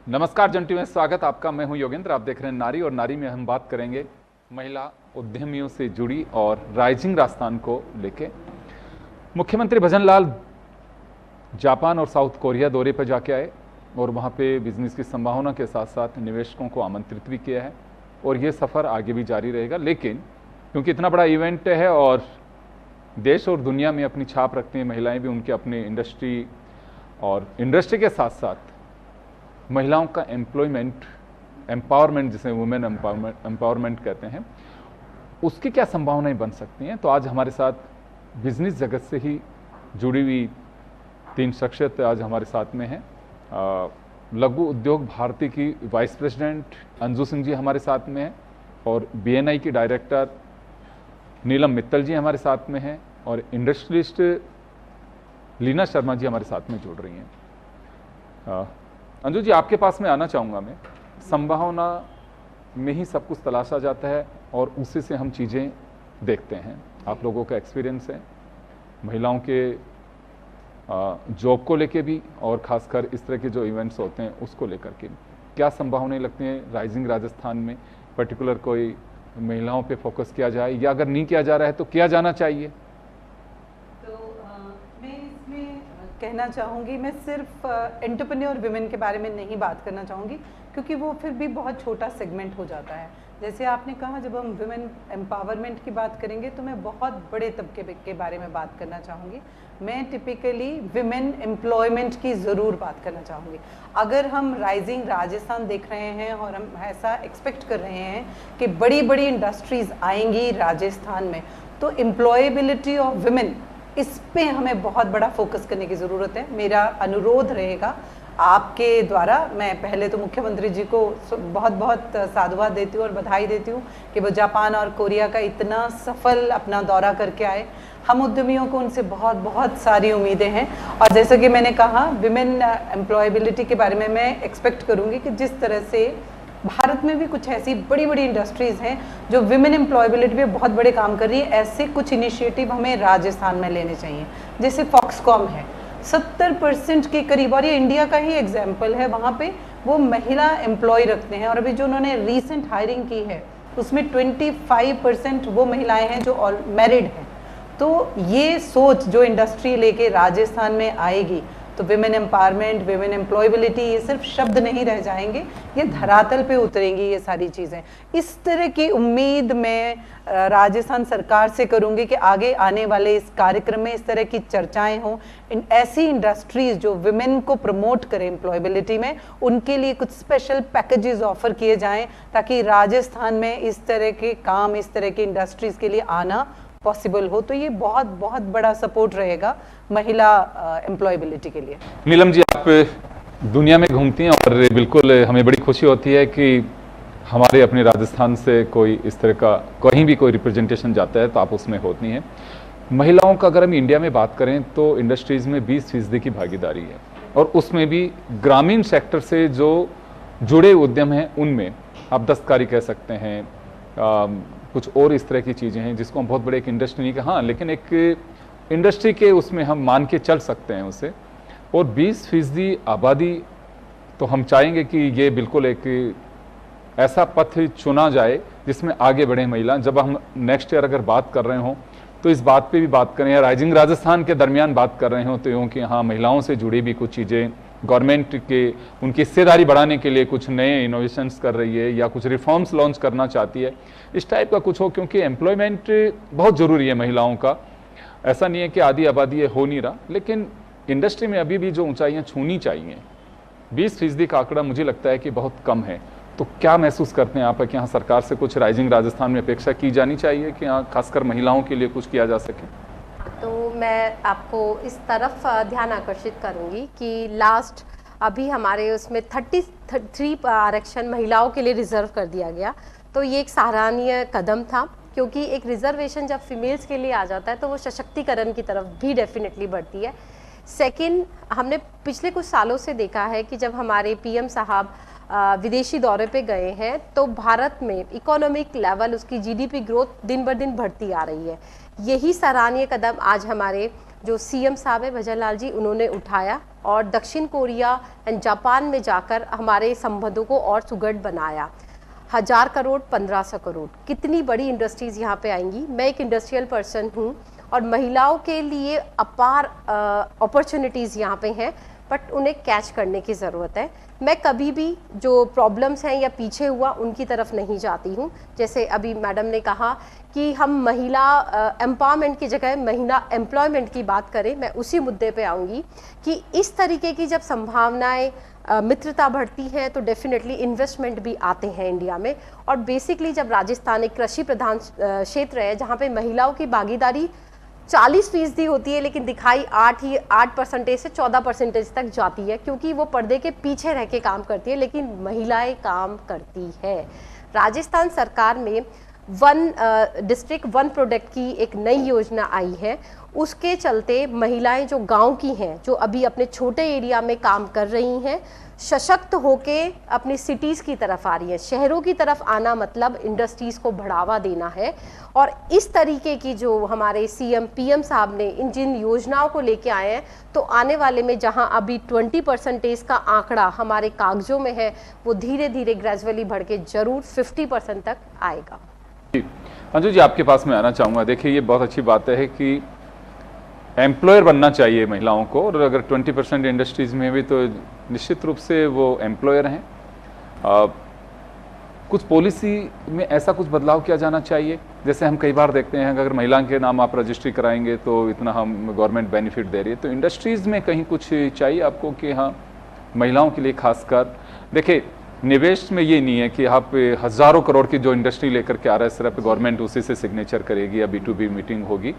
नमस्कार जंटी में स्वागत आपका। मैं हूं योगेंद्र। आप देख रहे हैं नारी, और नारी में हम बात करेंगे महिला उद्यमियों से जुड़ी और राइजिंग राजस्थान को लेके। मुख्यमंत्री भजन लाल जापान और साउथ कोरिया दौरे पर जाके आए और वहां पे बिजनेस की संभावना के साथ साथ निवेशकों को आमंत्रित भी किया है और ये सफ़र आगे भी जारी रहेगा। लेकिन क्योंकि इतना बड़ा इवेंट है और देश और दुनिया में अपनी छाप रखती हैं महिलाएं भी, उनके अपनी इंडस्ट्री और इंडस्ट्री के साथ साथ महिलाओं का एम्पावरमेंट जिसे वुमेन एम्पावरमेंट कहते हैं, उसकी क्या संभावनाएं बन सकती हैं। तो आज हमारे साथ बिजनेस जगत से ही जुड़ी हुई 3 शख्सियत आज हमारे साथ में हैं। लघु उद्योग भारती की वाइस प्रेसिडेंट अंजू सिंह जी हमारे साथ में हैं और BNI की डायरेक्टर नीलम मित्तल जी हमारे साथ में हैं और इंडस्ट्रियलिस्ट लीना शर्मा जी हमारे साथ में जुड़ रही हैं। अंजू जी, आपके पास में आना चाहूँगा मैं। संभावना में ही सब कुछ तलाशा जाता है और उसी से हम चीज़ें देखते हैं। आप लोगों का एक्सपीरियंस है महिलाओं के जॉब को लेके भी और ख़ासकर इस तरह के जो इवेंट्स होते हैं उसको लेकर के क्या संभावनाएं लगती हैं राइजिंग राजस्थान में। पर्टिकुलर कोई महिलाओं पे फोकस किया जाए या अगर नहीं किया जा रहा है तो किया जाना चाहिए। मैं इसमें कहना चाहूँगी, मैं सिर्फ एंटरप्रेन्योर विमेन के बारे में नहीं बात करना चाहूँगी क्योंकि वो फिर भी बहुत छोटा सेगमेंट हो जाता है। जैसे आपने कहा, जब हम विमेन एम्पावरमेंट की बात करेंगे तो मैं बहुत बड़े तबके के बारे में बात करना चाहूँगी। मैं टिपिकली विमेन एम्प्लॉयमेंट की ज़रूर बात करना चाहूँगी। अगर हम राइजिंग राजस्थान देख रहे हैं और हम ऐसा एक्सपेक्ट कर रहे हैं कि बड़ी बड़ी इंडस्ट्रीज़ आएंगी राजस्थान में, तो एम्प्लॉयबिलिटी ऑफ विमेन, इस पे हमें बहुत बड़ा फोकस करने की ज़रूरत है। मेरा अनुरोध रहेगा आपके द्वारा, मैं पहले तो मुख्यमंत्री जी को बहुत बहुत साधुवाद देती हूँ और बधाई देती हूँ कि वो जापान और कोरिया का इतना सफल अपना दौरा करके आए। हम उद्यमियों को उनसे बहुत बहुत सारी उम्मीदें हैं और जैसा कि मैंने कहा, विमेन एम्प्लॉयबिलिटी के बारे में मैं एक्सपेक्ट करूँगी कि जिस तरह से भारत में भी कुछ ऐसी बड़ी बड़ी इंडस्ट्रीज़ हैं जो विमेन एम्प्लॉयबिलिटी पे बहुत बड़े काम कर रही है, ऐसे कुछ इनिशिएटिव हमें राजस्थान में लेने चाहिए। जैसे फॉक्सकॉम है, 70% के करीब, और ये इंडिया का ही एग्जाम्पल है, वहाँ पे वो महिला एम्प्लॉय रखते हैं और अभी जो उन्होंने रीसेंट हायरिंग की है उसमें 25% वो महिलाएं हैं जो मैरिड हैं। तो ये सोच जो इंडस्ट्री लेके राजस्थान में आएगी तो विमेन एम्पावरमेंट, विमेन एम्प्लॉयबिलिटी, ये सिर्फ शब्द नहीं रह जाएंगे, ये धरातल पे उतरेंगी ये सारी चीज़ें। इस तरह की उम्मीद मैं राजस्थान सरकार से करूंगी कि आगे आने वाले इस कार्यक्रम में इस तरह की चर्चाएं हों। ऐसी इंडस्ट्रीज जो विमेन को प्रमोट करें एम्प्लॉयबिलिटी में, उनके लिए कुछ स्पेशल पैकेजेस ऑफर किए जाएं ताकि राजस्थान में इस तरह के काम, इस तरह की इंडस्ट्रीज के लिए आना पॉसिबल हो। तो ये बहुत बहुत बड़ा सपोर्ट रहेगा महिला एम्प्लॉयबिलिटी के लिए। नीलम जी, आप दुनिया में घूमती हैं और बिल्कुल हमें बड़ी खुशी होती है कि हमारे अपने राजस्थान से कोई इस तरह का कहीं भी कोई रिप्रेजेंटेशन जाता है तो आप उसमें होती हैं। महिलाओं का अगर हम इंडिया में बात करें तो इंडस्ट्रीज़ में 20% की भागीदारी है और उसमें भी ग्रामीण सेक्टर से जो जुड़े उद्यम हैं उनमें आप दस्तकारी कह सकते हैं, कुछ और इस तरह की चीज़ें हैं जिसको हम बहुत बड़े एक इंडस्ट्री नहीं कहा, लेकिन एक इंडस्ट्री के उसमें हम मान के चल सकते हैं उसे। और 20% आबादी, तो हम चाहेंगे कि ये बिल्कुल एक ऐसा पथ चुना जाए जिसमें आगे बढ़े महिला। जब हम नेक्स्ट ईयर अगर बात कर रहे हों तो इस बात पे भी बात करें, या राइजिंग राजस्थान के दरमियान बात कर रहे हों तो यूँ कि हाँ, महिलाओं से जुड़ी भी कुछ चीज़ें गवर्नमेंट के उनकी हिस्सेदारी बढ़ाने के लिए कुछ नए इनोवेशंस कर रही है या कुछ रिफॉर्म्स लॉन्च करना चाहती है, इस टाइप का कुछ हो। क्योंकि एम्प्लॉयमेंट बहुत ज़रूरी है महिलाओं का। ऐसा नहीं है कि आधी आबादी ये हो नहीं रहा, लेकिन इंडस्ट्री में अभी भी जो ऊंचाइयां छूनी चाहिए, 20% का आंकड़ा मुझे लगता है कि बहुत कम है। तो क्या महसूस करते हैं आप कि यहाँ सरकार से कुछ राइजिंग राजस्थान में अपेक्षा की जानी चाहिए कि यहाँ खासकर महिलाओं के लिए कुछ किया जा सके? तो मैं आपको इस तरफ ध्यान आकर्षित करूंगी कि लास्ट अभी हमारे उसमें 33 आरक्षण महिलाओं के लिए रिजर्व कर दिया गया। तो ये एक सराहनीय कदम था क्योंकि एक रिजर्वेशन जब फीमेल्स के लिए आ जाता है तो वो सशक्तिकरण की तरफ भी डेफिनेटली बढ़ती है। सेकंड, हमने पिछले कुछ सालों से देखा है कि जब हमारे PM साहब विदेशी दौरे पे गए हैं तो भारत में इकोनॉमिक लेवल, उसकी GDP ग्रोथ दिन ब दिन बढ़ती आ रही है। यही सराहनीय कदम आज हमारे जो सीएम साहब है भजन लाल जी, उन्होंने उठाया और दक्षिण कोरिया एंड जापान में जाकर हमारे संबंधों को और सुदृढ़ बनाया। 1000 करोड़ 1500 करोड़, कितनी बड़ी इंडस्ट्रीज़ यहाँ पे आएंगी। मैं एक इंडस्ट्रियल पर्सन हूँ और महिलाओं के लिए अपार अपॉर्चुनिटीज़ यहाँ पे हैं, बट उन्हें कैच करने की ज़रूरत है। मैं कभी भी जो प्रॉब्लम्स हैं या पीछे हुआ उनकी तरफ नहीं जाती हूँ। जैसे अभी मैडम ने कहा कि हम महिला एम्पावरमेंट की जगह महिला एम्प्लॉयमेंट की बात करें, मैं उसी मुद्दे पे आऊँगी कि इस तरीके की जब संभावनाएं मित्रता बढ़ती है तो डेफिनेटली इन्वेस्टमेंट भी आते हैं इंडिया में। और बेसिकली जब राजस्थान एक कृषि प्रधान क्षेत्र है जहाँ पे महिलाओं की भागीदारी 40% होती है, लेकिन दिखाई 8% से 14% तक जाती है, क्योंकि वो पर्दे के पीछे रह के काम करती है, लेकिन महिलाएं काम करती है। राजस्थान सरकार में 1 डिस्ट्रिक्ट 1 प्रोडक्ट की एक नई योजना आई है। उसके चलते महिलाएं जो गांव की हैं, जो अभी अपने छोटे एरिया में काम कर रही हैं, सशक्त होके अपनी सिटीज़ की तरफ आ रही है। शहरों की तरफ आना मतलब इंडस्ट्रीज़ को बढ़ावा देना है। और इस तरीके की जो हमारे सीएम पीएम साहब ने इन जिन योजनाओं को लेके आए हैं, तो आने वाले में जहां अभी 20% का आंकड़ा हमारे कागजों में है, वो धीरे धीरे ग्रेजुअली बढ़ के जरूर 50% तक आएगा। अंजू जी, आपके पास मैं आना चाहूँगा। देखिए, ये बहुत अच्छी बात है कि एम्प्लॉयर बनना चाहिए महिलाओं को, और अगर 20% इंडस्ट्रीज़ में भी तो निश्चित रूप से वो एम्प्लॉयर हैं। कुछ पॉलिसी में ऐसा कुछ बदलाव किया जाना चाहिए। जैसे हम कई बार देखते हैं अगर महिला के नाम आप रजिस्ट्री कराएंगे तो इतना हम गवर्नमेंट बेनिफिट दे रही है, तो इंडस्ट्रीज़ में कहीं कुछ चाहिए आपको कि हाँ महिलाओं के लिए खासकर। देखिए, निवेश में ये नहीं है कि आप हज़ारों करोड़ की जो इंडस्ट्री लेकर के आ रहा है सिर्फ गवर्नमेंट उसी से सिग्नेचर करेगी या B2B मीटिंग होगी,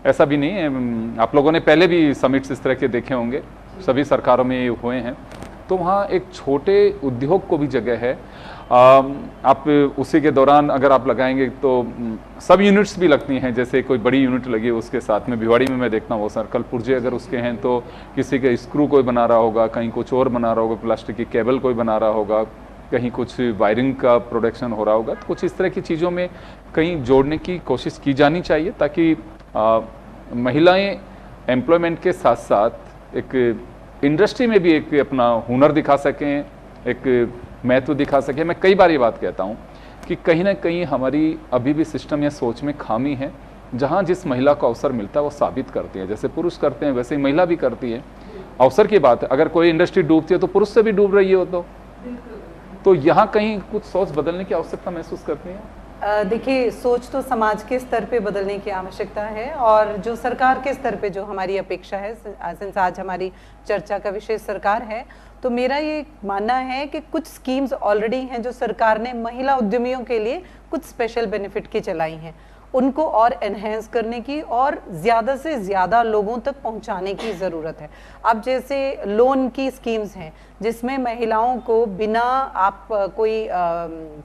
ऐसा भी नहीं है। आप लोगों ने पहले भी समिट्स इस तरह के देखे होंगे, सभी सरकारों में ये हुए हैं। तो वहाँ एक छोटे उद्योग को भी जगह है। आप उसी के दौरान अगर आप लगाएंगे तो सब यूनिट्स भी लगती हैं। जैसे कोई बड़ी यूनिट लगी उसके साथ में भिवाड़ी में मैं देखता हूँ वो सर्कल पुर्जे अगर उसके हैं तो किसी का स्क्रू कोई बना रहा होगा, कहीं कुछ और बना रहा होगा, प्लास्टिक की केबल कोई बना रहा होगा, कहीं कुछ वायरिंग का प्रोडक्शन हो रहा होगा। तो कुछ इस तरह की चीज़ों में कहीं जोड़ने की कोशिश की जानी चाहिए ताकि महिलाएं एम्प्लॉयमेंट के साथ साथ एक इंडस्ट्री में भी एक अपना हुनर दिखा सकें, एक महत्व दिखा सकें। मैं कई बार ये बात कहता हूँ कि कहीं ना कहीं हमारी अभी भी सिस्टम या सोच में खामी है। जहाँ जिस महिला को अवसर मिलता है वो साबित करती है, जैसे पुरुष करते हैं वैसे ही महिला भी करती है। अवसर की बात है, अगर कोई इंडस्ट्री डूबती है तो पुरुष से भी डूब रही हो तो यहाँ कहीं कुछ सोच बदलने की आवश्यकता महसूस करती है। देखिए, सोच तो समाज के स्तर पे बदलने की आवश्यकता है, और जो सरकार के स्तर पे जो हमारी अपेक्षा है, सिंस आज हमारी चर्चा का विषय सरकार है, तो मेरा ये मानना है कि कुछ स्कीम्स ऑलरेडी हैं जो सरकार ने महिला उद्यमियों के लिए कुछ स्पेशल बेनिफिट की चलाई हैं, उनको और एनहेंस करने की और ज़्यादा से ज़्यादा लोगों तक पहुंचाने की ज़रूरत है। अब जैसे लोन की स्कीम्स हैं जिसमें महिलाओं को बिना आप कोई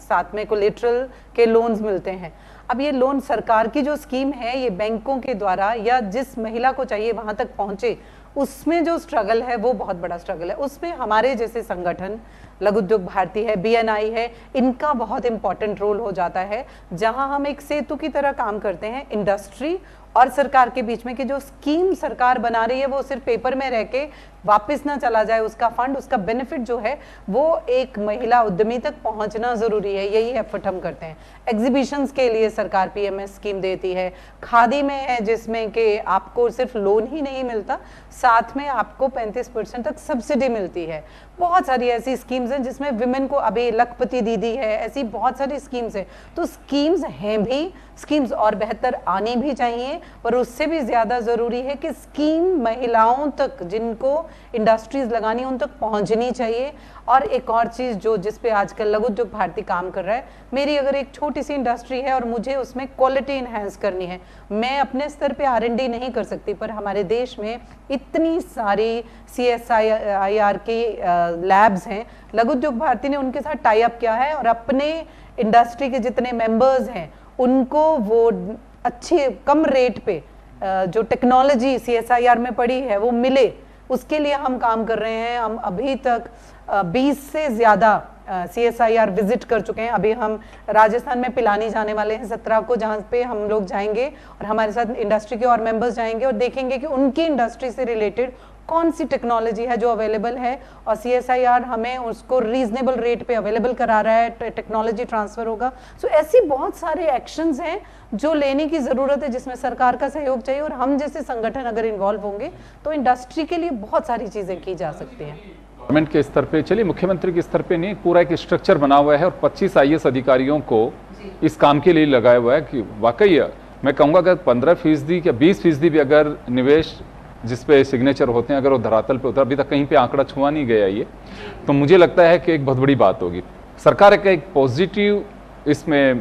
साथ में कोलेटरल के लोन्स मिलते हैं। अब ये लोन सरकार की जो स्कीम है ये बैंकों के द्वारा या जिस महिला को चाहिए वहाँ तक पहुँचे, उसमें जो स्ट्रगल है वो बहुत बड़ा स्ट्रगल है। उसमें हमारे जैसे संगठन लघु उद्योग भारती है, BNI है, इनका बहुत इंपॉर्टेंट रोल हो जाता है, जहां हम एक सेतु की तरह काम करते हैं इंडस्ट्री और सरकार के बीच में कि जो स्कीम सरकार बना रही है वो सिर्फ पेपर में रह के वापस ना चला जाए, उसका फंड, उसका बेनिफिट जो है वो एक महिला उद्यमी तक पहुंचना जरूरी है। यही एफर्ट हम करते हैं। एग्जीबिशंस के लिए सरकार PMS स्कीम देती है, खादी में है जिसमें कि आपको सिर्फ लोन ही नहीं मिलता, साथ में आपको 35% तक सब्सिडी मिलती है। बहुत सारी ऐसी स्कीम्स हैं जिसमें विमेन को, अभी लखपति दीदी है, ऐसी बहुत सारी स्कीम्स हैं। तो स्कीम्स हैं भी, स्कीम्स और बेहतर आनी भी चाहिए, पर उससे भी ज़्यादा ज़रूरी है कि स्कीम महिलाओं तक, जिनको इंडस्ट्रीज लगानी उन तक पहुंचनी चाहिए। और एक और चीज़ जो जिस पे आजकल लघु उद्योग भारती काम कर रहा है, मेरी अगर एक छोटी सी इंडस्ट्री है और मुझे उसमें क्वालिटी इन्हेंस करनी है, मैं अपने स्तर पे R&D नहीं कर सकती, पर हमारे देश में इतनी सारी CSIR के लैब्स हैं, लघु उद्योग भारती ने उनके साथ टाई अप किया है और अपने इंडस्ट्री के जितने मेंबर्स हैं उनको वो अच्छे कम रेट पे जो टेक्नोलॉजी CSIR में पड़ी है वो मिले, उसके लिए हम काम कर रहे हैं। हम अभी तक 20 से ज़्यादा CSIR विजिट कर चुके हैं। अभी हम राजस्थान में पिलानी जाने वाले हैं 17 को, जहाँ पे हम लोग जाएंगे और हमारे साथ इंडस्ट्री के और मेंबर्स जाएंगे और देखेंगे कि उनकी इंडस्ट्री से रिलेटेड कौन सी टेक्नोलॉजी है जो अवेलेबल है, और CSIR हमें उसको रीजनेबल रेट पे अवेलेबल करा रहा है, टेक्नोलॉजी ट्रांसफर होगा। सो ऐसी बहुत सारे एक्शंस हैं जो लेने की ज़रूरत है, जिसमें सरकार का सहयोग चाहिए, और हम जैसे संगठन अगर इन्वॉल्व होंगे तो इंडस्ट्री के लिए बहुत सारी चीज़ें की जा सकती हैं। गवर्नमेंट के स्तर पे, चलिए मुख्यमंत्री के स्तर पे नहीं, पूरा एक स्ट्रक्चर बना हुआ है और 25 IAS अधिकारियों को इस काम के लिए लगाया हुआ है कि वाकई मैं कहूँगा अगर 15% या 20% भी अगर निवेश जिस पे सिग्नेचर होते हैं अगर वो धरातल पे उतर, अभी तक कहीं पे आंकड़ा छुआ नहीं गया ये, तो मुझे लगता है कि एक बहुत बड़ी बात होगी। सरकार का एक पॉजिटिव इसमें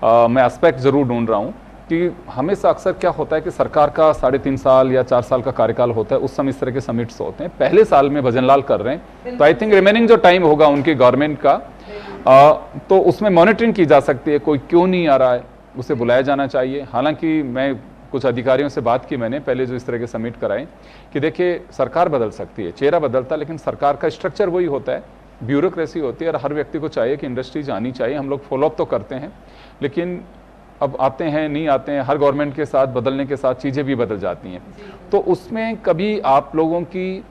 मैं एस्पेक्ट ज़रूर ढूंढ रहा हूँ कि हमेशा अक्सर क्या होता है कि सरकार का 3.5 साल या 4 साल का कार्यकाल होता है, उस समय इस तरह के समिट्स होते हैं। पहले साल में भजनलाल कर रहे हैं, तो आई थिंक रिमेनिंग जो टाइम होगा उनकी गवर्नमेंट का तो उसमें मॉनिटरिंग की जा सकती है, कोई क्यों नहीं आ रहा है उसे बुलाया जाना चाहिए। हालांकि मैं कुछ अधिकारियों से बात की मैंने पहले जो इस तरह के समिट कराए कि देखिए सरकार बदल सकती है, चेहरा बदलता है, लेकिन सरकार का स्ट्रक्चर वही होता है, ब्यूरोक्रेसी होती है, और हर व्यक्ति को चाहिए कि इंडस्ट्रीज आनी चाहिए। हम लोग फॉलोअप तो करते हैं, लेकिन अब आते हैं नहीं आते हैं, हर गवर्नमेंट के साथ बदलने के साथ चीज़ें भी बदल जाती हैं। तो उसमें कभी आप लोगों की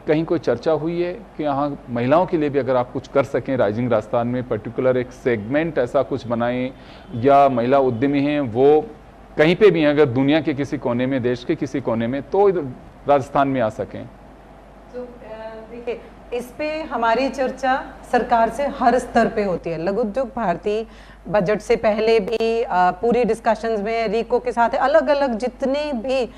कहीं कोई चर्चा हुई है कि यहाँ महिलाओं के लिए भी अगर आप कुछ कर सकें, राइजिंग राजस्थान में पर्टिकुलर एक सेगमेंट ऐसा कुछ बनाएं, या महिला उद्यमी हैं वो कहीं पे भी हैं, अगर दुनिया के किसी कोने में, देश के किसी कोने में, तो राजस्थान में आ सकें? तो देखिए, इस पे हमारी चर्चा सरकार से हर स्तर पे होती है। लघु उद्योग भारती बजट से पहले भी पूरी डिस्कशंस में रीको के साथ अलग अलग जितने भी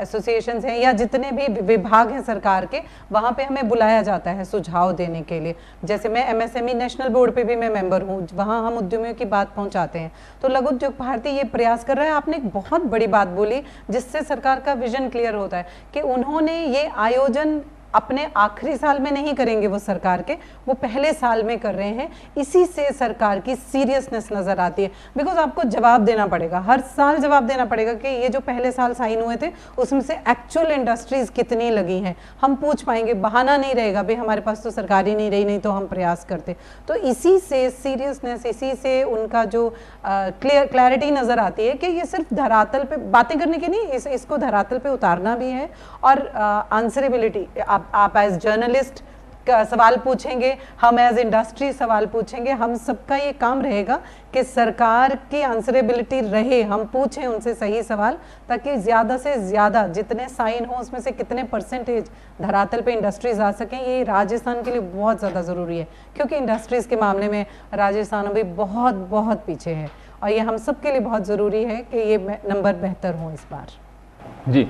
एसोसिएशंस हैं या जितने भी विभाग हैं सरकार के, वहाँ पे हमें बुलाया जाता है सुझाव देने के लिए। जैसे मैं MSME नेशनल बोर्ड पे भी मैं मेंबर हूँ, वहाँ हम उद्यमियों की बात पहुँचाते हैं। तो लघु उद्योग भारती ये प्रयास कर रहा है। आपने एक बहुत बड़ी बात बोली जिससे सरकार का विजन क्लियर होता है कि उन्होंने ये आयोजन अपने आखिरी साल में नहीं करेंगे वो सरकार के, वो पहले साल में कर रहे हैं। इसी से सरकार की सीरियसनेस नजर आती है, बिकॉज आपको जवाब देना पड़ेगा, हर साल जवाब देना पड़ेगा कि ये जो पहले साल साइन हुए थे उसमें से एक्चुअल इंडस्ट्रीज कितनी लगी हैं, हम पूछ पाएंगे। बहाना नहीं रहेगा भाई हमारे पास तो सरकार ही नहीं रही, नहीं तो हम प्रयास करते। तो इसी से सीरियसनेस, इसी से उनका जो क्लैरिटी नजर आती है कि ये सिर्फ धरातल पे बातें करने की नहीं, इसको धरातल पे उतारना भी है। और आंसरेबिलिटी, आप एज जर्नलिस्ट का सवाल पूछेंगे, हम एज इंडस्ट्री सवाल पूछेंगे, हम सबका ये काम रहेगा कि सरकार की आंसरेबिलिटी रहे, हम पूछें उनसे सही सवाल, ताकि ज़्यादा से ज़्यादा जितने साइन हो उसमें से कितने परसेंटेज धरातल पे इंडस्ट्रीज आ सकें। ये राजस्थान के लिए बहुत ज़्यादा ज़रूरी है, क्योंकि इंडस्ट्रीज़ के मामले में राजस्थान अभी बहुत बहुत पीछे है, और ये हम सब के लिए बहुत ज़रूरी है कि ये नंबर बेहतर हो इस बार। जी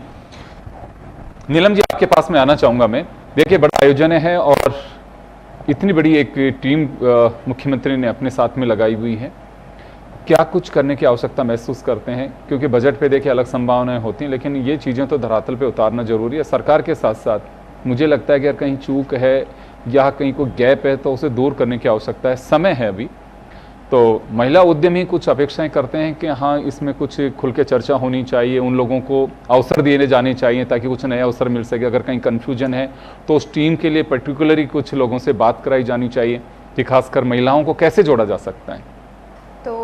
नीलम जी, आपके पास में आना चाहूँगा मैं। देखिए बड़ा आयोजन है और इतनी बड़ी एक टीम मुख्यमंत्री ने अपने साथ में लगाई हुई है। क्या कुछ करने की आवश्यकता महसूस करते हैं? क्योंकि बजट पे देखिए अलग संभावनाएं होती हैं, लेकिन ये चीज़ें तो धरातल पे उतारना जरूरी है। सरकार के साथ साथ मुझे लगता है कि अगर कहीं चूक है या कहीं कोई गैप है तो उसे दूर करने की आवश्यकता है, समय है अभी। तो महिला उद्यमी कुछ अपेक्षाएं करते हैं कि हाँ इसमें कुछ खुल के चर्चा होनी चाहिए, उन लोगों को अवसर दिए जाने चाहिए ताकि कुछ नया अवसर मिल सके। अगर कहीं कन्फ्यूजन है तो उस टीम के लिए पर्टिकुलरली कुछ लोगों से बात कराई जानी चाहिए कि खासकर महिलाओं को कैसे जोड़ा जा सकता है। तो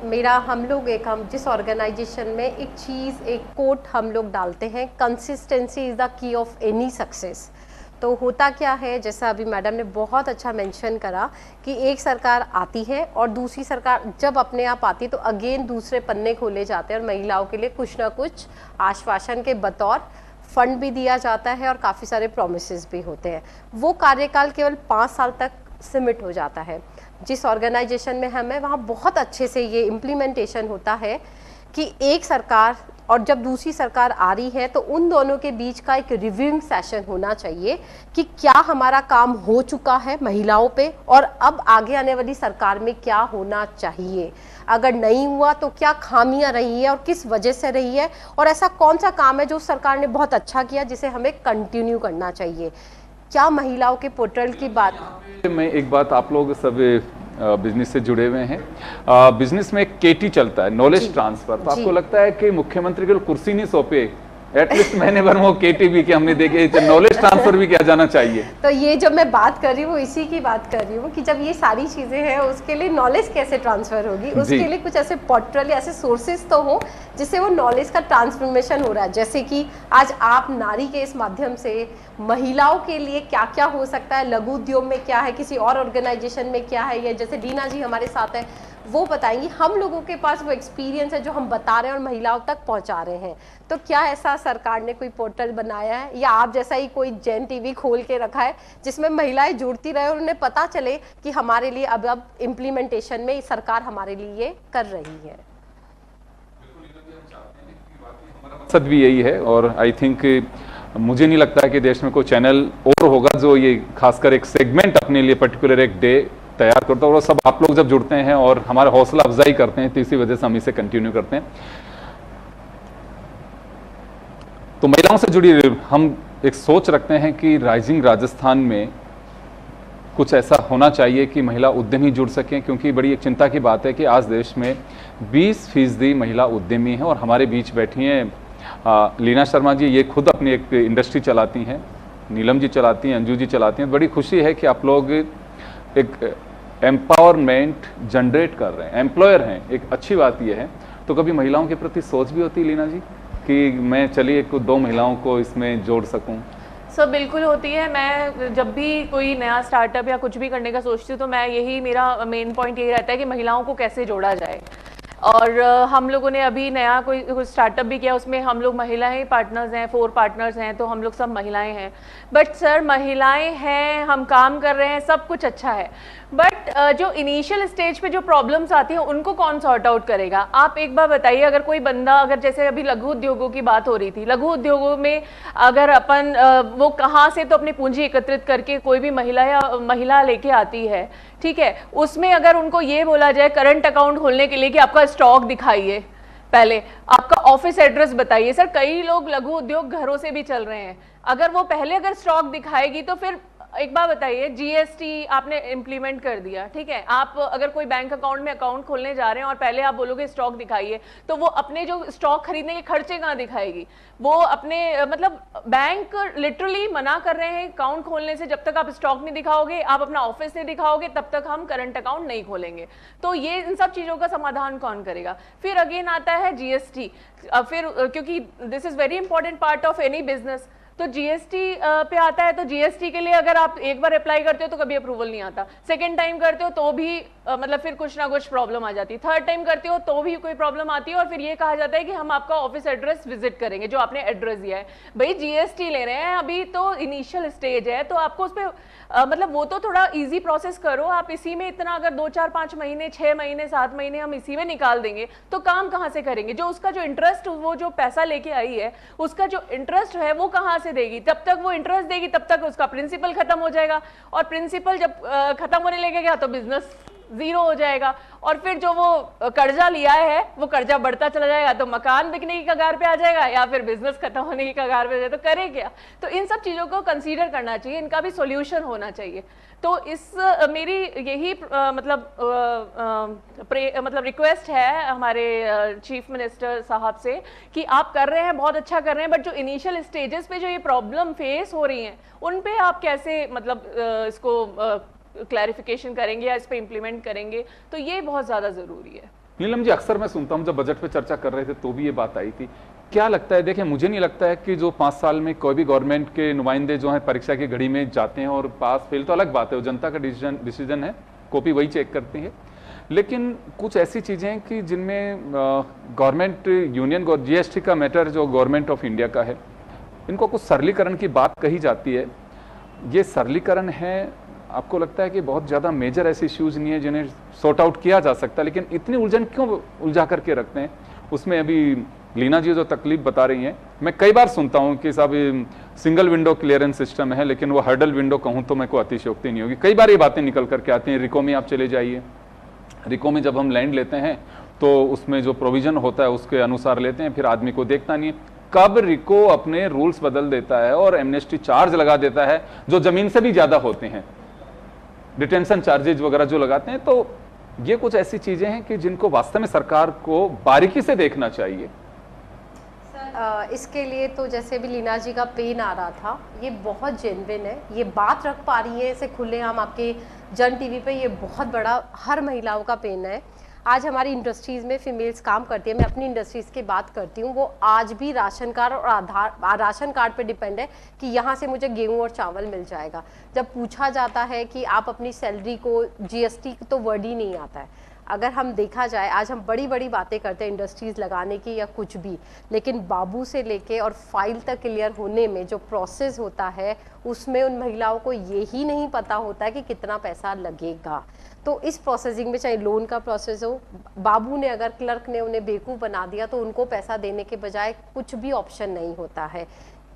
मेरा हम जिस ऑर्गेनाइजेशन में एक चीज़, एक कोट हम लोग डालते हैं, consistency is the key of any success. तो होता क्या है, जैसा अभी मैडम ने बहुत अच्छा मेंशन करा कि एक सरकार आती है और दूसरी सरकार जब अपने आप आती है तो अगेन दूसरे पन्ने खोले जाते हैं और महिलाओं के लिए कुछ ना कुछ आश्वासन के बतौर फंड भी दिया जाता है और काफ़ी सारे प्रोमिसेस भी होते हैं। वो कार्यकाल केवल 5 साल तक सिमिट हो जाता है। जिस ऑर्गेनाइजेशन में हम हैं वहाँ बहुत अच्छे से ये इम्प्लीमेंटेशन होता है कि एक सरकार और जब दूसरी सरकार आ रही है तो उन दोनों के बीच का एक रिव्यूइंग सेशन होना चाहिए कि क्या हमारा काम हो चुका है महिलाओं पे और अब आगे आने वाली सरकार में क्या होना चाहिए। अगर नहीं हुआ तो क्या खामियां रही है और किस वजह से रही है, और ऐसा कौन सा काम है जो सरकार ने बहुत अच्छा किया जिसे हमें कंटिन्यू करना चाहिए। क्या महिलाओं के पोर्टल की बात, मैं एक बात, आप लोग सब बिजनेस से जुड़े हुए हैं, बिजनेस में एक केटी चलता है, नॉलेज ट्रांसफर। तो आपको लगता है कि मुख्यमंत्री को कुर्सी नहीं सौंपे एटलीस्ट महीने भर में वो केटीवी के हमने देखे, नॉलेज ट्रांसफर भी किया जाना चाहिए। तो ये जो मैं बात कर रही हूँ इसी की बात कर रही हूँ कि जब ये सारी चीज़ें हैं उसके लिए नॉलेज कैसे ट्रांसफर होगी, उसके लिए कुछ ऐसे पोर्टल ऐसे सोर्सेज तो हो जिससे वो नॉलेज का ट्रांसफॉर्मेशन हो रहा है। जैसे कि आज आप नारी के इस माध्यम से महिलाओं के लिए क्या क्या हो सकता है, लघु उद्योग में क्या है, किसी और ऑर्गेनाइजेशन में क्या है, या जैसे रीना जी हमारे साथ है वो बताएंगी। हम लोगों के पास वो एक्सपीरियंस है जो हम बता रहे हैं और महिलाओं तक पहुंचा रहे हैं। तो क्या ऐसा सरकार ने कोई पोर्टल बनाया है या आप जैसा ही कोई जैन टीवी खोल के रखा है जिसमें महिलाएं जुड़ती रहे और उन्हें पता चले कि हमारे लिए अब इम्प्लीमेंटेशन में सरकार हमारे लिए ये कर रही है? मकसद भी यही है और आई थिंक मुझे नहीं लगता है कि देश में कोई चैनल और होगा जो ये खासकर एक सेगमेंट अपने लिए पर्टिकुलर एक डे तैयार करता है। और सब आप लोग जब जुड़ते हैं और हमारा हौसला अफजाई करते हैं तो इसी वजह से हम इसे कंटिन्यू करते हैं। तो महिलाओं से जुड़ी हम एक सोच रखते हैं कि राइजिंग राजस्थान में कुछ ऐसा होना चाहिए कि महिला उद्यमी जुड़ सकें, क्योंकि बड़ी एक चिंता की बात है कि आज देश में 20% महिला उद्यमी हैं। और हमारे बीच बैठी हैं लीना शर्मा जी, ये खुद अपनी एक इंडस्ट्री चलाती हैं, नीलम जी चलाती हैं, अंजू जी चलाती हैं। बड़ी खुशी है कि आप लोग एक एम्पावरमेंट जनरेट कर रहे हैं, एम्प्लॉयर हैं, एक अच्छी बात यह है। तो कभी महिलाओं के प्रति सोच भी होती है लीना जी कि मैं चलिए 2 महिलाओं को इसमें जोड़ सकूं? सर बिल्कुल होती है। मैं जब भी कोई नया स्टार्टअप या कुछ भी करने का सोचती हूँ तो मैं यही, मेरा मेन पॉइंट यही रहता है कि महिलाओं को कैसे जोड़ा जाए। और हम लोगों ने अभी नया कोई स्टार्टअप भी किया, उसमें हम लोग महिलाएं पार्टनर्स हैं, 4 पार्टनर्स हैं, तो हम लोग सब महिलाएं हैं। बट सर महिलाएं हैं, हम काम कर रहे हैं, सब कुछ अच्छा है, बट जो इनिशियल स्टेज पे जो प्रॉब्लम्स आती हैं उनको कौन सॉर्ट आउट करेगा? आप एक बार बताइए, अगर कोई बंदा, अगर जैसे अभी लघु उद्योगों की बात हो रही थी, लघु उद्योगों में अगर अपन वो कहाँ से तो अपनी पूंजी एकत्रित करके कोई भी महिला लेके आती है, ठीक है, उसमें अगर उनको ये बोला जाए करंट अकाउंट खोलने के लिए कि आपका स्टॉक दिखाइए, पहले आपका ऑफिस एड्रेस बताइए। सर कई लोग लघु उद्योग घरों से भी चल रहे हैं, अगर वो पहले अगर स्टॉक दिखाएगी तो फिर एक बार बताइए, जीएसटी आपने इम्प्लीमेंट कर दिया, ठीक है, आप अगर कोई बैंक अकाउंट में अकाउंट खोलने जा रहे हैं और पहले आप बोलोगे स्टॉक दिखाइए, तो वो अपने जो स्टॉक खरीदने के खर्चे कहाँ दिखाएगी? वो अपने मतलब बैंक लिटरली मना कर रहे हैं अकाउंट खोलने से, जब तक आप स्टॉक नहीं दिखाओगे, आप अपना ऑफिस नहीं दिखाओगे, तब तक हम करंट अकाउंट नहीं खोलेंगे। तो ये इन सब चीज़ों का समाधान कौन करेगा? फिर अगेन आता है जीएसटी, फिर क्योंकि this is very important part of any business, तो जीएसटी पे आता है। तो जीएसटी के लिए अगर आप एक बार अप्लाई करते हो तो कभी अप्रूवल नहीं आता, सेकंड टाइम करते हो तो भी मतलब फिर कुछ ना कुछ प्रॉब्लम आ जाती है, थर्ड टाइम करते हो तो भी कोई प्रॉब्लम आती है, और फिर ये कहा जाता है कि हम आपका ऑफिस एड्रेस विजिट करेंगे, जो आपने एड्रेस दिया है। भाई जीएसटी ले रहे हैं, अभी तो इनिशियल स्टेज है, तो आपको उस पर मतलब वो तो थोड़ा इजी प्रोसेस करो। आप इसी में इतना अगर 2, 4, 5 महीने, 6 महीने, 7 महीने हम इसी में निकाल देंगे तो काम कहाँ से करेंगे? जो उसका जो इंटरेस्ट, वो जो पैसा लेके आई है उसका जो इंटरेस्ट है वो कहाँ से देगी? जब तक वो इंटरेस्ट देगी तब तक उसका प्रिंसिपल खत्म हो जाएगा, और प्रिंसिपल जब खत्म होने लगेगा तो बिजनेस जीरो हो जाएगा, और फिर जो वो कर्जा लिया है वो कर्जा बढ़ता चला जाएगा, तो मकान बिकने की कगार पे आ जाएगा या फिर बिजनेस खत्म होने की कगार पे आ जाएगा, तो करे क्या? तो इन सब चीजों को कंसीडर करना चाहिए, इनका भी सॉल्यूशन होना चाहिए। तो इस मेरी यही मतलब रिक्वेस्ट है हमारे चीफ मिनिस्टर साहब से कि आप कर रहे हैं, बहुत अच्छा कर रहे हैं, बट जो इनिशियल स्टेजेस पे जो ये प्रॉब्लम फेस हो रही हैं उन पे आप कैसे मतलब इसको क्लैरिफिकेशन करेंगे या इस पे इम्प्लीमेंट करेंगे, तो ये बहुत ज़्यादा ज़रूरी है। नीलम जी, अक्सर मैं सुनता हूँ जब बजट पे चर्चा कर रहे थे तो भी ये बात आई थी, क्या लगता है? देखिए मुझे नहीं लगता है कि जो 5 साल में कोई भी गवर्नमेंट के नुमाइंदे जो हैं परीक्षा की घड़ी में जाते हैं और पास फेल तो अलग बात है, वो जनता का डिसीजन है, कॉपी वही चेक करती है, लेकिन कुछ ऐसी चीज़ें हैं कि जिनमें गवर्नमेंट यूनियन जीएसटी का मैटर जो गवर्नमेंट ऑफ इंडिया का है, इनको कुछ सरलीकरण की बात कही जाती है। ये सरलीकरण है, आपको लगता है कि बहुत ज़्यादा मेजर ऐसे इश्यूज नहीं है जिन्हें सॉर्ट आउट किया जा सकता, लेकिन इतनी उलझन क्यों उलझा करके रखते हैं? उसमें अभी लीना जी जो तकलीफ बता रही हैं, मैं कई बार सुनता हूं कि साहब सिंगल विंडो क्लियरेंस सिस्टम है, लेकिन वो हर्डल विंडो कहूं तो मेरे को अतिशयोक्ति नहीं होगी। कई बार ये बातें निकल करके आती हैं। रिको में आप चले जाइए, रिको में जब हम लैंड लेते हैं तो उसमें जो प्रोविजन होता है उसके अनुसार लेते हैं, फिर आदमी को देखता नहीं है। कब रिको अपने रूल्स बदल देता है और एमनेस्टी चार्ज लगा देता है जो जमीन से भी ज्यादा होते हैं, डिटेंशन चार्जेज वगैरह जो लगाते हैं, तो ये कुछ ऐसी चीजें हैं कि जिनको वास्तव में सरकार को बारीकी से देखना चाहिए। सर इसके लिए तो जैसे भी लीना जी का पेन आ रहा था, ये बहुत जेन्युइन है, ये बात रख पा रही है इसे खुलेआम आपके जन टीवी पे, ये बहुत बड़ा हर महिलाओं का पेन है। आज हमारी इंडस्ट्रीज़ में फीमेल्स काम करती है, मैं अपनी इंडस्ट्रीज़ की बात करती हूँ, वो आज भी राशन कार्ड और राशन कार्ड पे डिपेंड है कि यहाँ से मुझे गेहूँ और चावल मिल जाएगा। जब पूछा जाता है कि आप अपनी सैलरी को, जीएसटी तो वर्ड ही नहीं आता है। अगर हम देखा जाए, आज हम बड़ी बड़ी बातें करते हैं इंडस्ट्रीज़ लगाने की या कुछ भी, लेकिन बाबू से लेके और फाइल तक क्लियर होने में जो प्रोसेस होता है, उसमें उन महिलाओं को यही नहीं पता होता है कि कितना पैसा लगेगा। तो इस प्रोसेसिंग में, चाहे लोन का प्रोसेस हो, बाबू ने अगर क्लर्क ने उन्हें बेवकूफ़ बना दिया तो उनको पैसा देने के बजाय कुछ भी ऑप्शन नहीं होता है।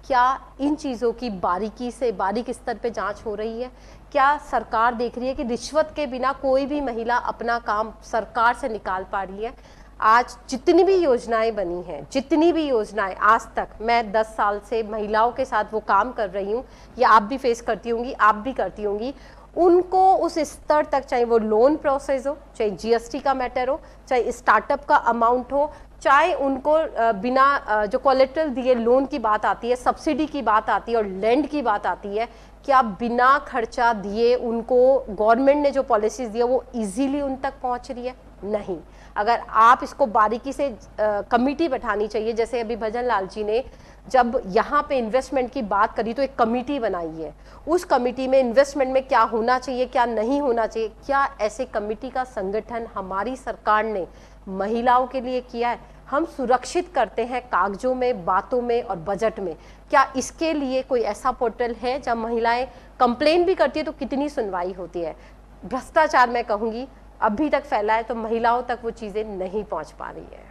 क्या इन चीज़ों की बारीकी से, बारीक स्तर पे जांच हो रही है? क्या सरकार देख रही है कि रिश्वत के बिना कोई भी महिला अपना काम सरकार से निकाल पा रही है? आज जितनी भी योजनाएं बनी हैं, जितनी भी योजनाएं आज तक, मैं 10 साल से महिलाओं के साथ वो काम कर रही हूँ, या आप भी फेस करती होंगी, आप भी करती होंगी, उनको उस स्तर तक, चाहे वो लोन प्रोसेस हो, चाहे जीएसटी का मैटर हो, चाहे स्टार्टअप का अमाउंट हो, चाहे उनको बिना जो कोलेट्रल दिए लोन की बात आती है, सब्सिडी की बात आती है और लैंड की बात आती है, क्या बिना खर्चा दिए उनको गवर्नमेंट ने जो पॉलिसीज दी है वो इजीली उन तक पहुंच रही है? नहीं। अगर आप इसको बारीकी से कमेटी बैठानी चाहिए, जैसे अभी भजन लाल जी ने जब यहाँ पे इन्वेस्टमेंट की बात करी तो एक कमेटी बनाई है, उस कमेटी में इन्वेस्टमेंट में क्या होना चाहिए, क्या नहीं होना चाहिए, क्या ऐसे कमेटी का संगठन हमारी सरकार ने महिलाओं के लिए किया है? हम सुरक्षित करते हैं कागजों में, बातों में और बजट में, क्या इसके लिए कोई ऐसा पोर्टल है जब महिलाएं कंप्लेन भी करती है तो कितनी सुनवाई होती है? भ्रष्टाचार मैं कहूँगी अभी तक फैला है, तो महिलाओं तक वो चीज़ें नहीं पहुँच पा रही है।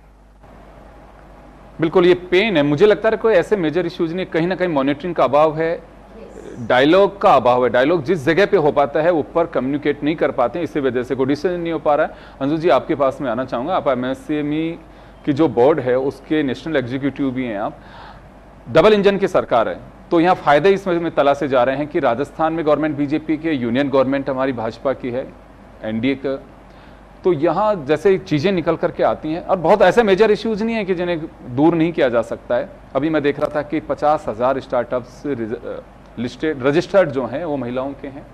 बिल्कुल, ये पेन है। मुझे लगता है कोई ऐसे मेजर इश्यूज नहीं, कहीं ना कहीं मॉनिटरिंग का अभाव है, डायलॉग का अभाव है। डायलॉग जिस जगह पे हो पाता है ऊपर कम्युनिकेट नहीं कर पाते, इसी वजह से कोई डिसीजन नहीं हो पा रहा है। अंजू जी, आपके पास में आना चाहूँगा। आप एमएसएमई की जो बोर्ड है उसके नेशनल एग्जीक्यूटिव भी हैं आप। डबल इंजन की सरकार है, तो यहाँ फायदे इसमें तलाशे जा रहे हैं कि राजस्थान में गवर्नमेंट बीजेपी की, यूनियन गवर्नमेंट हमारी भाजपा की है, एनडीए का, तो यहाँ जैसे चीज़ें निकल करके आती हैं और बहुत ऐसे मेजर इश्यूज नहीं है कि जिन्हें दूर नहीं किया जा सकता है। अभी मैं देख रहा था कि 50,000 स्टार्टअप्स लिस्टेड, रजिस्टर्ड जो हैं वो महिलाओं के हैं।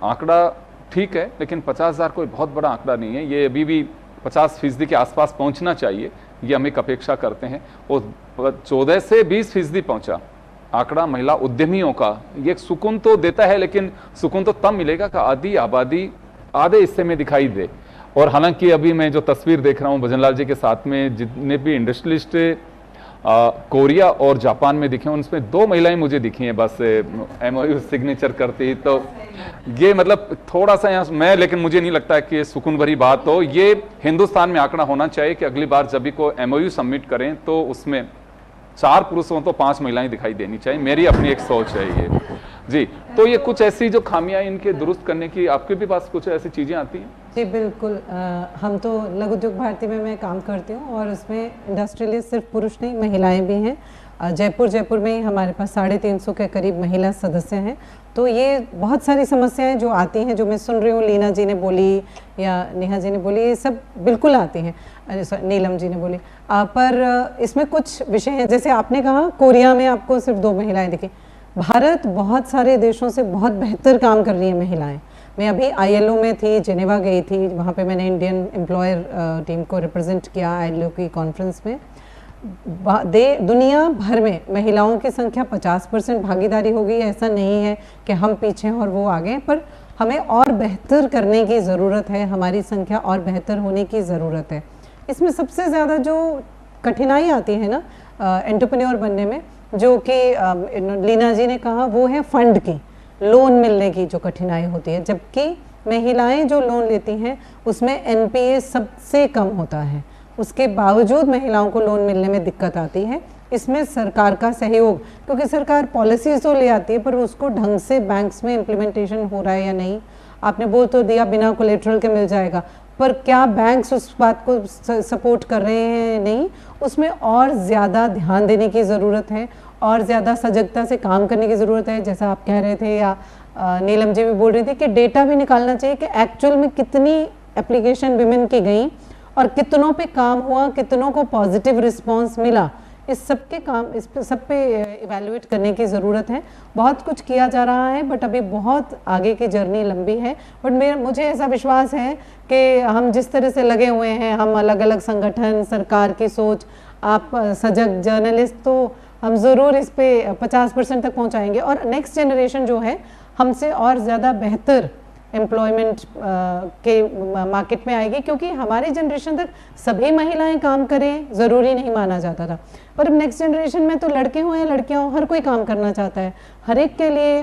आंकड़ा ठीक है, लेकिन 50,000 कोई बहुत बड़ा आंकड़ा नहीं है। ये अभी भी 50% के आसपास पहुंचना चाहिए, ये हम एक अपेक्षा करते हैं। और 14 से 20% पहुंचा आंकड़ा महिला उद्यमियों का, ये एक सुकून तो देता है, लेकिन सुकून तो तब मिलेगा कि आधी आबादी आधे हिस्से में दिखाई दे। और हालांकि अभी मैं जो तस्वीर देख रहा हूँ भजनलाल जी के साथ में, जितने भी इंडस्ट्रियलिस्ट कोरिया और जापान में दिखे, उनमें 2 महिलाएं मुझे दिखी हैं बस एमओयू सिग्नेचर करती। तो ये मतलब थोड़ा सा यहाँ मैं, लेकिन मुझे नहीं लगता है कि ये सुकून भरी बात हो। ये हिंदुस्तान में आंकड़ा होना चाहिए कि अगली बार जब भी कोई एमओयू सबमिट करें तो उसमें 4 पुरुष हों तो 5 महिलाएं दिखाई देनी चाहिए। मेरी अपनी एक सोच है ये जी। तो ये कुछ ऐसी जो खामियां इनके दुरुस्त करने की आपके भी पास कुछ ऐसी चीजें आती हैं? जी बिल्कुल। हम तो लघु उद्योग भारती में मैं काम करती हूँ और उसमें इंडस्ट्रियलिस्ट सिर्फ पुरुष नहीं, महिलाएं भी हैं। जयपुर में ही हमारे पास 350 के करीब महिला सदस्य हैं। तो ये बहुत सारी समस्याएं जो आती हैं, जो मैं सुन रही हूँ, लीना जी ने बोली या नेहा जी ने बोली, ये सब बिल्कुल आती हैं, नीलम जी ने बोली। पर इसमें कुछ विषय हैं, जैसे आपने कहा कोरिया में आपको सिर्फ 2 महिलाएं दिखी। भारत बहुत सारे देशों से बहुत बेहतर काम कर रही है महिलाएं। मैं अभी ILO में थी, जेनेवा गई थी, वहाँ पे मैंने इंडियन एम्प्लॉयर टीम को रिप्रेजेंट किया ILO की कॉन्फ्रेंस में। दुनिया भर में महिलाओं की संख्या 50% भागीदारी हो गई है। ऐसा नहीं है कि हम पीछे हैं और वो आगे, पर हमें और बेहतर करने की ज़रूरत है, हमारी संख्या और बेहतर होने की ज़रूरत है। इसमें सबसे ज़्यादा जो कठिनाई आती है ना एंटरप्रेन्योर बनने में, जो कि लीना जी ने कहा, वो है फंड की, लोन मिलने की जो कठिनाई होती है। जबकि महिलाएं जो लोन लेती हैं उसमें NPA सबसे कम होता है, उसके बावजूद महिलाओं को लोन मिलने में दिक्कत आती है। इसमें सरकार का सहयोग, क्योंकि सरकार पॉलिसीज तो ले आती है पर उसको ढंग से बैंक्स में इम्प्लीमेंटेशन हो रहा है या नहीं। आपने बोल तो दिया बिना कोलेट्रल के मिल जाएगा, पर क्या बैंक्स उस बात को सपोर्ट कर रहे हैं? नहीं। उसमें और ज़्यादा ध्यान देने की ज़रूरत है और ज़्यादा सजगता से काम करने की ज़रूरत है। जैसा आप कह रहे थे या नीलम जी भी बोल रही थी कि डेटा भी निकालना चाहिए कि एक्चुअल में कितनी एप्लीकेशन विमेन की गई और कितनों पे काम हुआ, कितनों को पॉजिटिव रिस्पांस मिला, इस सब के काम, इस पे सब पे इवैल्यूएट करने की ज़रूरत है। बहुत कुछ किया जा रहा है बट अभी बहुत आगे की जर्नी लंबी है। बट मुझे ऐसा विश्वास है कि हम जिस तरह से लगे हुए हैं, हम अलग अलग संगठन, सरकार की सोच, आप सजग जर्नलिस्ट, तो हम ज़रूर इस पे 50% तक पहुंचाएंगे और नेक्स्ट जनरेशन जो है हमसे और ज़्यादा बेहतर एम्प्लॉयमेंट के मार्केट में आएगी, क्योंकि हमारी जनरेशन तक सभी महिलाएं काम करें ज़रूरी नहीं माना जाता था। पर अब नेक्स्ट जनरेशन में तो लड़के हों या लड़कियां हों, हर कोई काम करना चाहता है। हर एक के लिए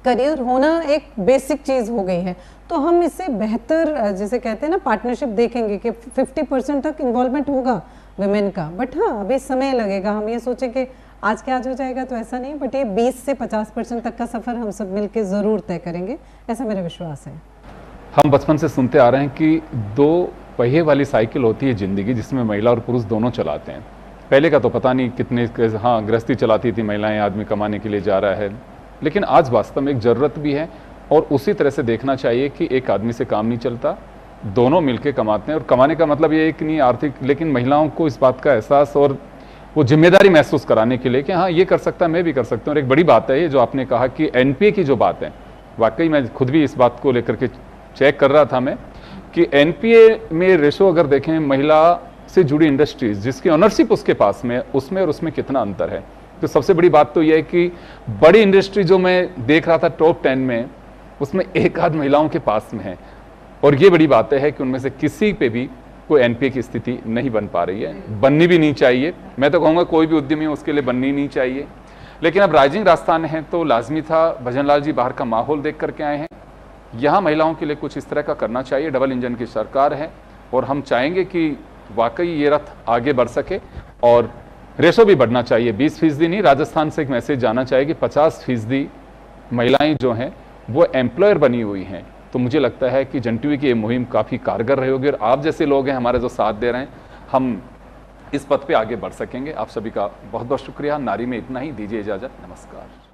करियर होना एक बेसिक चीज़ हो गई है। तो हम इससे बेहतर, जैसे कहते हैं ना, पार्टनरशिप देखेंगे कि 50% तक इन्वॉल्वमेंट होगा विमेन का। बट हाँ, अभी समय लगेगा। हम ये सोचें कि आज के आज हो जाएगा तो ऐसा नहीं, बट ये 20 से 50% तक का सफ़र हम सब मिलकर ज़रूर तय करेंगे, ऐसा मेरा विश्वास है। हम बचपन से सुनते आ रहे हैं कि 2 पहिए वाली साइकिल होती है ज़िंदगी, जिसमें महिला और पुरुष दोनों चलाते हैं। पहले का तो पता नहीं कितने, हाँ, गृहस्थी चलाती थी महिलाएं, आदमी कमाने के लिए जा रहा है, लेकिन आज वास्तव में एक ज़रूरत भी है और उसी तरह से देखना चाहिए कि एक आदमी से काम नहीं चलता, दोनों मिलकर कमाते हैं। और कमाने का मतलब ये है कि नहीं आर्थिक, लेकिन महिलाओं को इस बात का एहसास और वो जिम्मेदारी महसूस कराने के लिए कि हाँ, ये कर सकता है, मैं भी कर सकता हूँ। और एक बड़ी बात है ये जो आपने कहा कि एनपीए की जो बात है, वाकई मैं खुद भी इस बात को लेकर के चेक कर रहा था मैं कि एनपीए में रेशो अगर देखें महिला से जुड़ी इंडस्ट्रीज जिसकी ऑनरशिप उसके पास में, उसमें और उसमें कितना अंतर है। तो सबसे बड़ी बात तो यह है कि बड़ी इंडस्ट्री जो मैं देख रहा था टॉप 10 में, उसमें एक आध महिलाओं के पास में है। और ये बड़ी बात है कि उनमें से किसी पे भी कोई एनपीए की स्थिति नहीं बन पा रही है, बननी भी नहीं चाहिए। मैं तो कहूँगा कोई भी उद्यमी उसके लिए बननी नहीं चाहिए। लेकिन अब राइजिंग राजस्थान है तो लाजमी था, भजनलाल जी बाहर का माहौल देख करके आए हैं, यहाँ महिलाओं के लिए कुछ इस तरह का करना चाहिए। डबल इंजन की सरकार है और हम चाहेंगे कि वाकई ये रथ आगे बढ़ सके और रेशो भी बढ़ना चाहिए। 20% नहीं, राजस्थान से एक मैसेज जाना चाहिए कि 50% महिलाएं जो हैं वो एम्प्लॉयर बनी हुई हैं। तो मुझे लगता है कि जन टीवी की ये मुहिम काफ़ी कारगर रही होगी और आप जैसे लोग हैं हमारे जो साथ दे रहे हैं, हम इस पथ पे आगे बढ़ सकेंगे। आप सभी का बहुत बहुत शुक्रिया। नारी में इतना ही, दीजिए इजाज़त, नमस्कार।